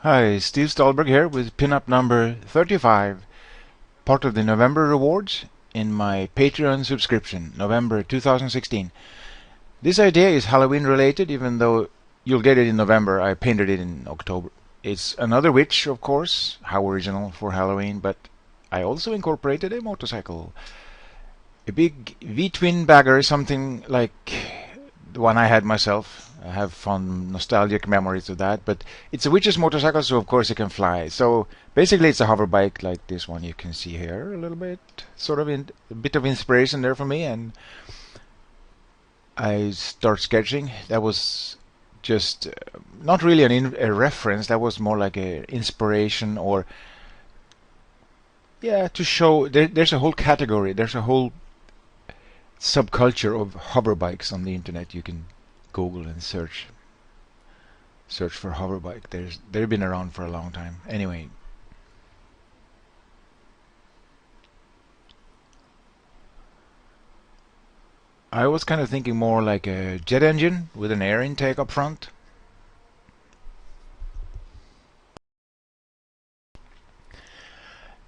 Hi, Steve Stolberg here with pinup number 35, part of the November rewards in my Patreon subscription, November 2016. This idea is Halloween related, even though you'll get it in November. I painted it in October. It's another witch, of course, how original for Halloween, but I also incorporated a motorcycle. A big V-twin bagger, something like the one I had myself. I have fond nostalgic memories of that, but it's a witch's motorcycle, so of course it can fly. So basically it's a hover bike like this one you can see here a little bit, sort of a bit of inspiration there for me, and I start sketching. That was just not really a reference, that was more like a inspiration, or yeah, to show there's a whole category, there's a whole subculture of hover bikes on the internet. You can Google and search for hover bike. They've been around for a long time. Anyway, I was kind of thinking more like a jet engine with an air intake up front.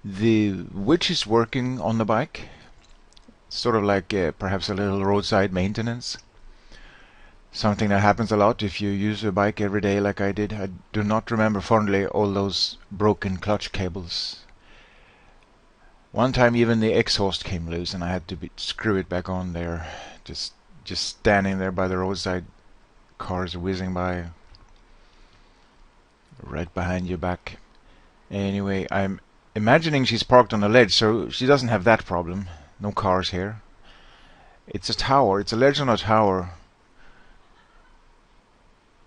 The witch is working on the bike, sort of like perhaps a little roadside maintenance. Something that happens a lot if you use a bike every day like I did. I do not remember fondly all those broken clutch cables. One time even the exhaust came loose and I had to screw it back on there. Just standing there by the roadside, cars whizzing by right behind your back. Anyway, I'm imagining she's parked on a ledge, so she doesn't have that problem. No cars here. It's a tower. It's a ledge on a tower.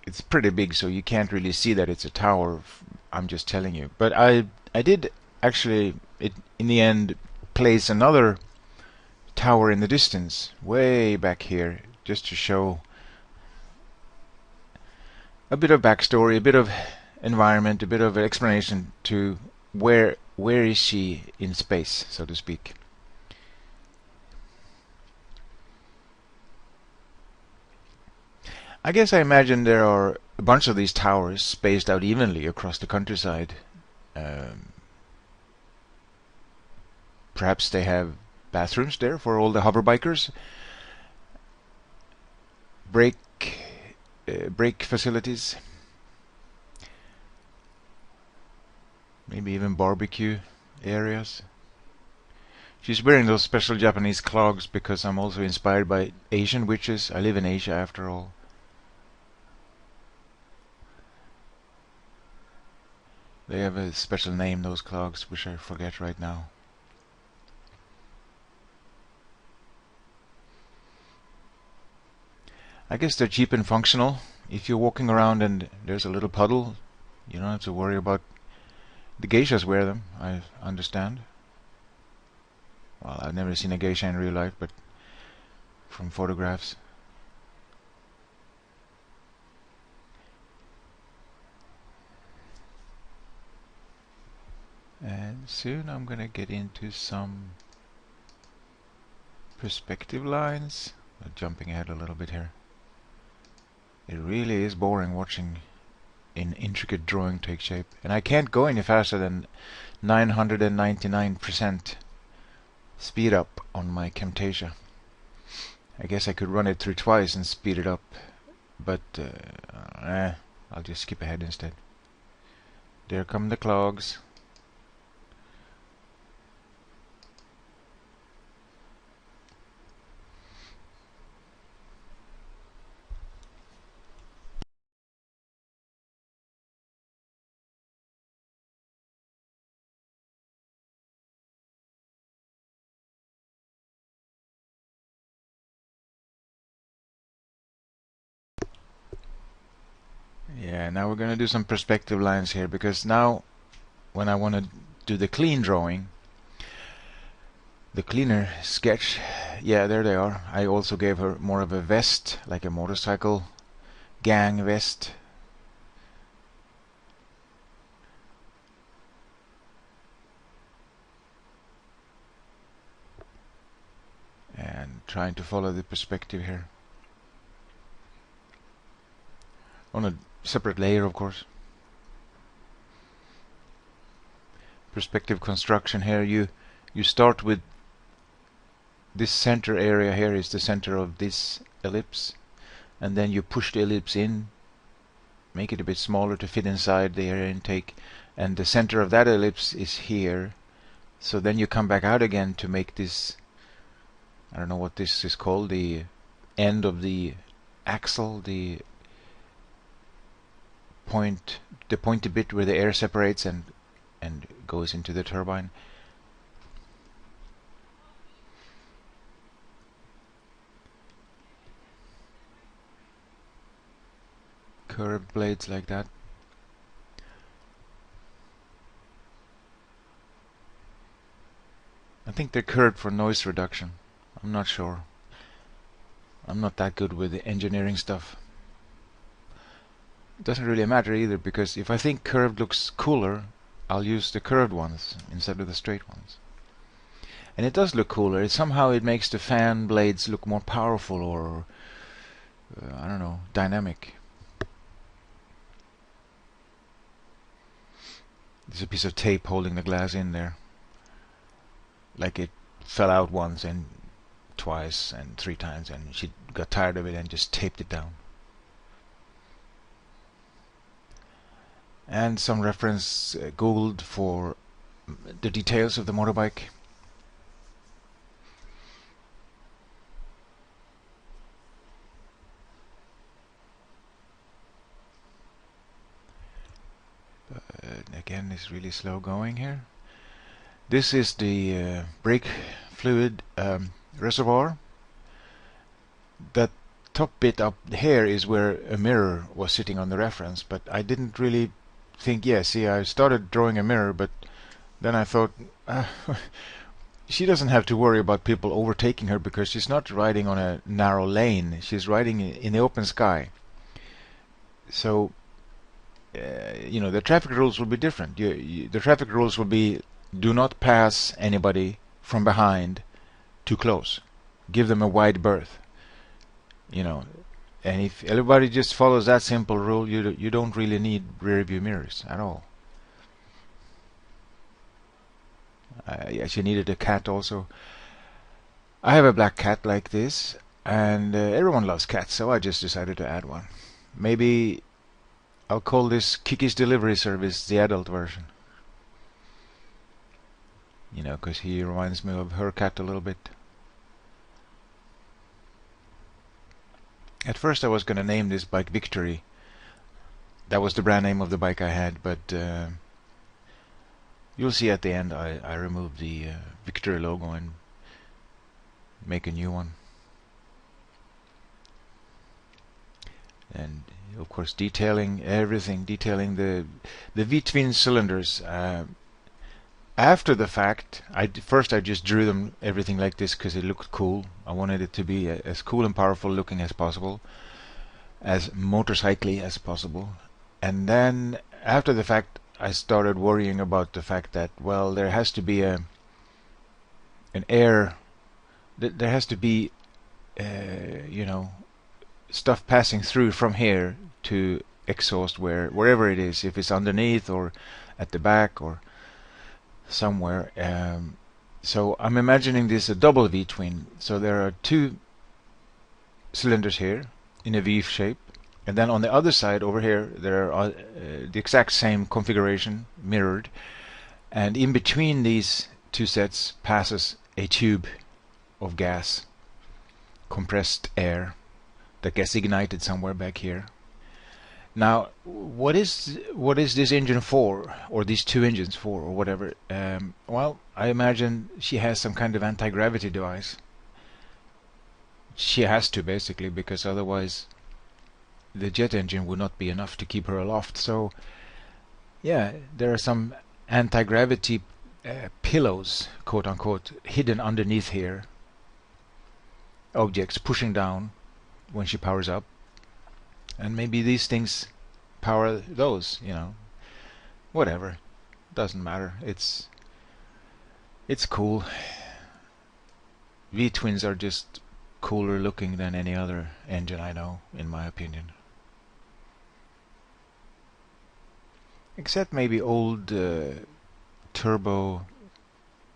It's pretty big, so you can't really see that it's a tower. I'm just telling you. But I did actually, in the end, place another tower in the distance, way back here, just to show a bit of backstory, a bit of environment, a bit of explanation to where is she in space, so to speak. I guess I imagine there are a bunch of these towers spaced out evenly across the countryside. Um, Perhaps they have bathrooms there for all the hoverbikers. Brake facilities. Maybe even barbecue areas. She's wearing those special Japanese clogs because I'm also inspired by Asian witches. I live in Asia after all. They have a special name, those clogs, which I forget right now. I guess they're cheap and functional. If you're walking around and there's a little puddle, you don't have to worry about. The geishas wear them, I understand. Well, I've never seen a geisha in real life, but from photographs. And soon I'm gonna get into some perspective lines. Jumping ahead a little bit here. It really is boring watching an intricate drawing take shape. And I can't go any faster than 999% speed up on my Camtasia. I guess I could run it through twice and speed it up, but I'll just skip ahead instead. There come the clogs. Yeah, now we're going to do some perspective lines here, because now when I want to do the clean drawing, the cleaner sketch, yeah, there they are. I also gave her more of a vest, like a motorcycle gang vest. And trying to follow the perspective here. On a separate layer, of course. perspective construction here. You start with this center area here is the center of this ellipse, and then you push the ellipse in, make it a bit smaller to fit inside the air intake, and the center of that ellipse is here. So then you come back out again to make this, I don't know what this is called, the end of the axle, the pointy bit where the air separates and goes into the turbine. Curved blades like that. I think they're curved for noise reduction. I'm not sure. I'm not that good with the engineering stuff. It doesn't really matter either, because if I think curved looks cooler, I'll use the curved ones instead of the straight ones. And it does look cooler. Somehow it makes the fan blades look more powerful, or I don't know, dynamic. There's a piece of tape holding the glass in there. Like it fell out once and twice and 3 times, and she got tired of it and just taped it down. And some reference googled for the details of the motorbike. Again, it's really slow going here. This is the brake fluid reservoir. That top bit up here is where a mirror was sitting on the reference, but I didn't really think, I started drawing a mirror, but then I thought, she doesn't have to worry about people overtaking her, because she's not riding on a narrow lane, she's riding in the open sky. So the traffic rules will be different. The traffic rules will be: do not pass anybody from behind too close, give them a wide berth. And if everybody just follows that simple rule, you don't really need rear view mirrors at all. She needed a cat also. I have a black cat like this, and everyone loves cats, so I just decided to add one. Maybe I'll call this Kiki's Delivery Service the adult version. Because he reminds me of her cat a little bit. At first I was going to name this bike Victory. That was the brand name of the bike I had, but you'll see at the end I removed the Victory logo and make a new one. And of course detailing everything, detailing the V-twin cylinders. After the fact, first I just drew them everything like this because it looked cool. I wanted it to be as cool and powerful looking as possible, as motorcycly as possible. And then after the fact, I started worrying about the fact that, well, there has to be an air, there has to be stuff passing through from here to exhaust wherever it is, if it's underneath or at the back or somewhere. So I'm imagining this a double V-twin. So there are 2 cylinders here in a V shape, and then on the other side over here there are the exact same configuration mirrored, and in between these 2 sets passes a tube of gas, compressed air, that gets ignited somewhere back here. Now, what is this engine for, or these 2 engines for, or whatever? Well, I imagine she has some kind of anti-gravity device. She has to, basically, because otherwise the jet engine would not be enough to keep her aloft. So, yeah, there are some anti-gravity pillows, quote unquote, hidden underneath here. Objects pushing down when she powers up. And maybe these things power those, whatever, doesn't matter. It's cool. V-twins are just cooler looking than any other engine I know, in my opinion. Except maybe old turbo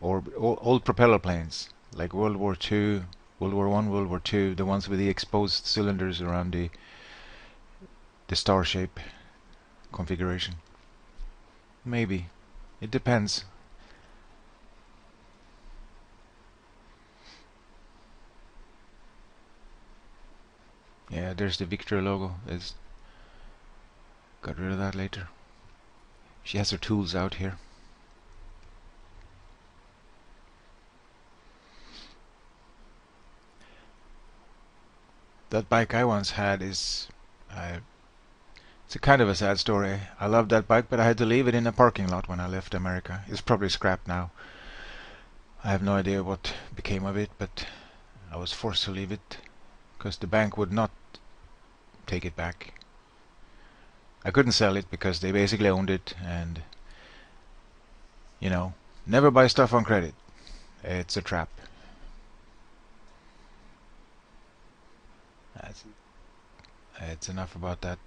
or old propeller planes like World War II, World War I, World War II, the ones with the exposed cylinders around the star shape configuration. Maybe. It depends. Yeah, there's the Victor logo. Got rid of that later. She has her tools out here. That bike I once had it's a kind of a sad story. I loved that bike, but I had to leave it in a parking lot when I left America. It's probably scrapped now. I have no idea what became of it, but I was forced to leave it because the bank would not take it back. I couldn't sell it because they basically owned it, and you know, never buy stuff on credit. It's a trap. It's enough about that.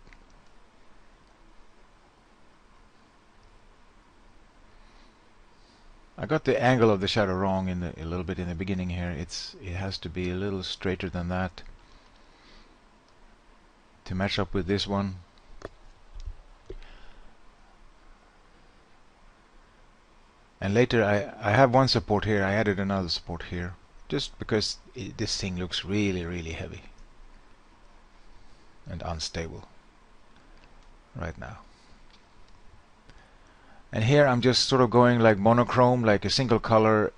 I got the angle of the shadow wrong a little bit in the beginning here. It has to be a little straighter than that to match up with this one. And later I have one support here. I added another support here just because this thing looks really heavy and unstable right now. And here I'm just sort of going like monochrome, like a single color.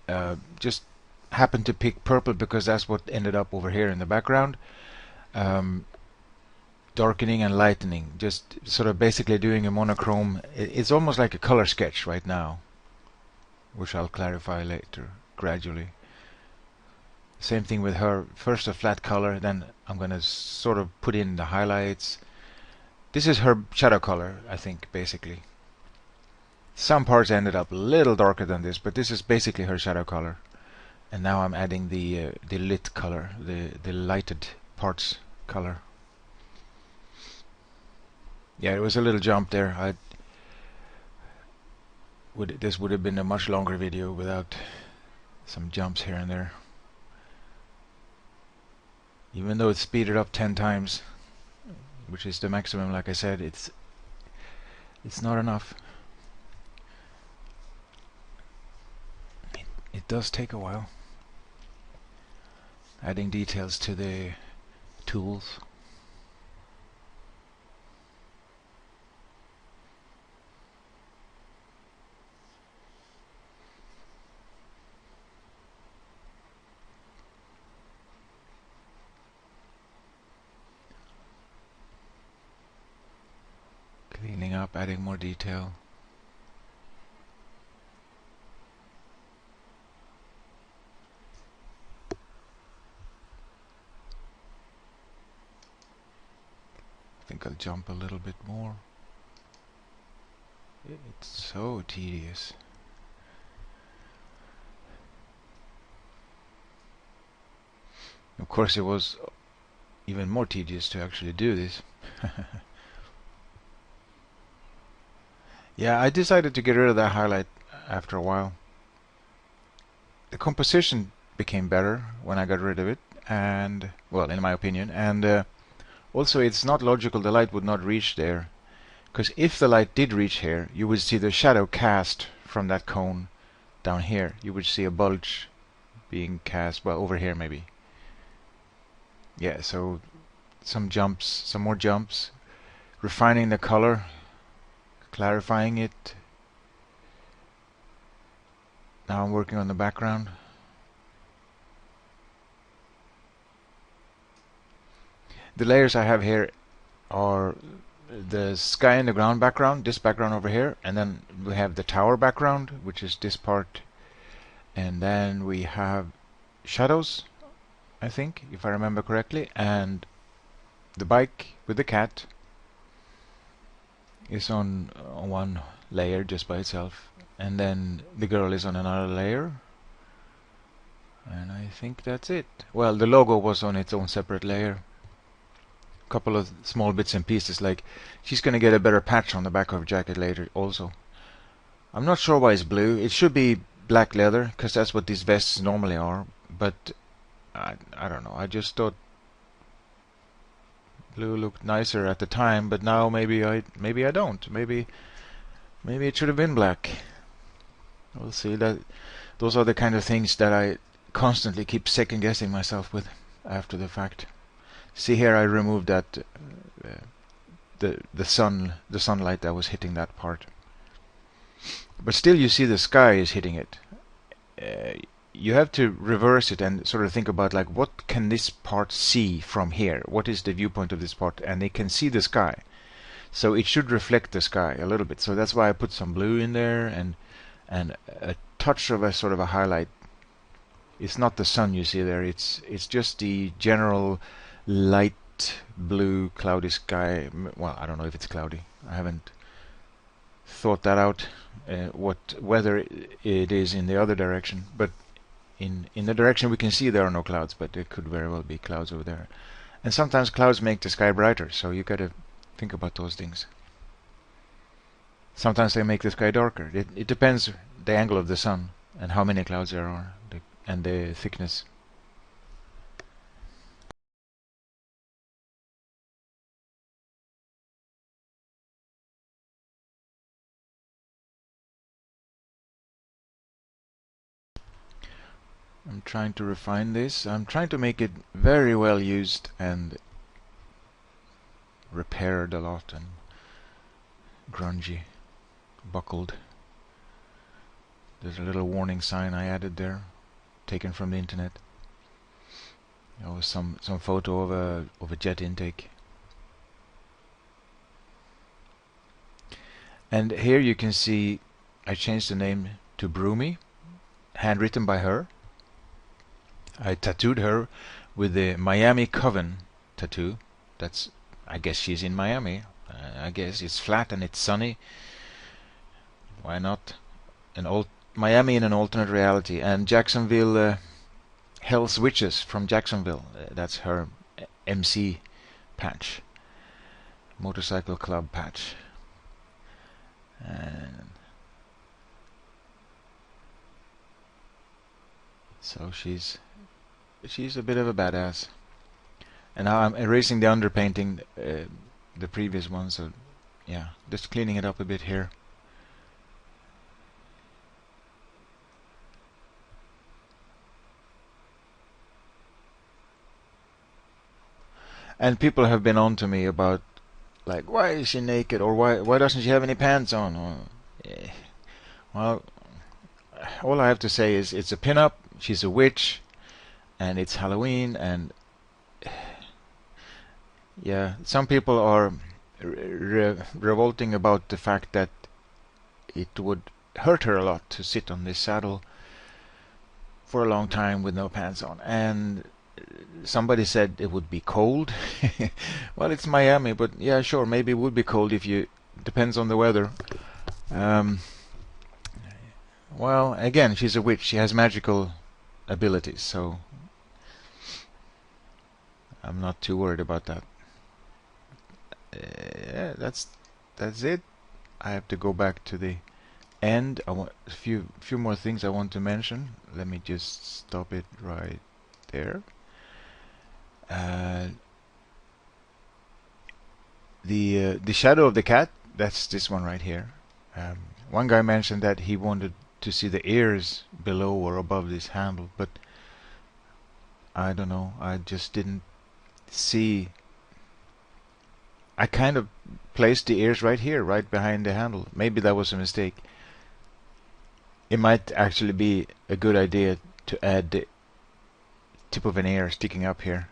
Just happened to pick purple because that's what ended up over here in the background. Darkening and lightening, just sort of basically doing a monochrome. It's almost like a color sketch right now, which I'll clarify later gradually. Same thing with her. First a flat color, then I'm going to sort of put in the highlights. This is her shadow color, I think, basically. Some parts ended up a little darker than this, but this is basically her shadow color. And now I'm adding the lit color, the lighted parts color. Yeah, it was a little jump there. This would have been a much longer video without some jumps here and there. Even though it's speeded up 10 times, which is the maximum, like I said, it's not enough. It does take a while. Adding details to the tools. Cleaning up, adding more detail. I think I'll jump a little bit more. It's so tedious. Of course, it was even more tedious to actually do this. Yeah, I decided to get rid of that highlight after a while. The composition became better when I got rid of it, and well, in my opinion, and also it's not logical the light would not reach there, because if the light did reach here, you would see the shadow cast from that cone down here. You would see a bulge being cast, well, over here maybe. Yeah, so some more jumps, refining the color, clarifying it. Now I'm working on the background. The layers I have here are the sky and the ground background, this background over here, and then we have the tower background, which is this part, and then we have shadows, I think, if I remember correctly, and the bike with the cat is on one layer just by itself, and then the girl is on another layer, and I think that's it. Well, the logo was on its own separate layer. Couple of small bits and pieces, like she's gonna get a better patch on the back of her jacket later also. I'm not sure why it's blue. It should be black leather, because that's what these vests normally are. But I don't know. I just thought blue looked nicer at the time, but now maybe I don't. Maybe it should have been black. We'll see. That those are the kind of things that I constantly keep second guessing myself with after the fact. See here, I removed that the sunlight that was hitting that part. But still, you see the sky is hitting it. You have to reverse it and sort of think about, like, what can this part see from here? What is the viewpoint of this part? And they can see the sky, so it should reflect the sky a little bit. So that's why I put some blue in there and a touch of a sort of a highlight. It's not the sun you see there. It's just the general light blue cloudy sky. Well, I don't know if it's cloudy. I haven't thought that out. What weather it is in the other direction, but in the direction we can see, there are no clouds, but there could very well be clouds over there. And sometimes clouds make the sky brighter, so you gotta think about those things. Sometimes they make the sky darker. It depends the angle of the sun and how many clouds there are, and the thickness. I'm trying to refine this. I'm trying to make it very well used and repaired a lot and grungy, buckled. There's a little warning sign I added there, taken from the internet. There was some photo of a jet intake. And here you can see I changed the name to Broomy, handwritten by her. I tattooed her with the Miami Coven tattoo. That's, I guess she's in Miami. I guess it's flat and it's sunny. Why not? Miami in an alternate reality. And Jacksonville, Hell's Witches from Jacksonville. That's her MC patch, motorcycle club patch. And so she's a bit of a badass. And now I'm erasing the underpainting, the previous one, so yeah, just cleaning it up a bit here. And people have been on to me about, like, why is she naked, or why doesn't she have any pants on? Or, well, all I have to say is it's a pinup. She's a witch, and it's Halloween, and yeah, some people are revolting about the fact that it would hurt her a lot to sit on this saddle for a long time with no pants on. And somebody said it would be cold. Well, it's Miami, but yeah, sure, maybe it would be cold if you... Depends on the weather. Well, again, she's a witch. She has magical abilities, so I'm not too worried about that. Yeah, that's it. I have to go back to the end. I want a few more things I want to mention. Let me just stop it right there. The shadow of the cat, that's this one right here. One guy mentioned that he wanted to see the ears below or above this handle, but I don't know, I just didn't see. I kind of placed the ears right here, right behind the handle. Maybe that was a mistake. It might actually be a good idea to add the tip of an ear sticking up here.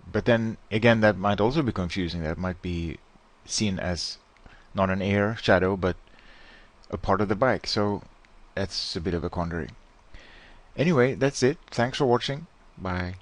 But then again, that might also be confusing. That might be seen as not an ear shadow, but a part of the bike. So that's a bit of a quandary. Anyway, that's it. Thanks for watching. Bye.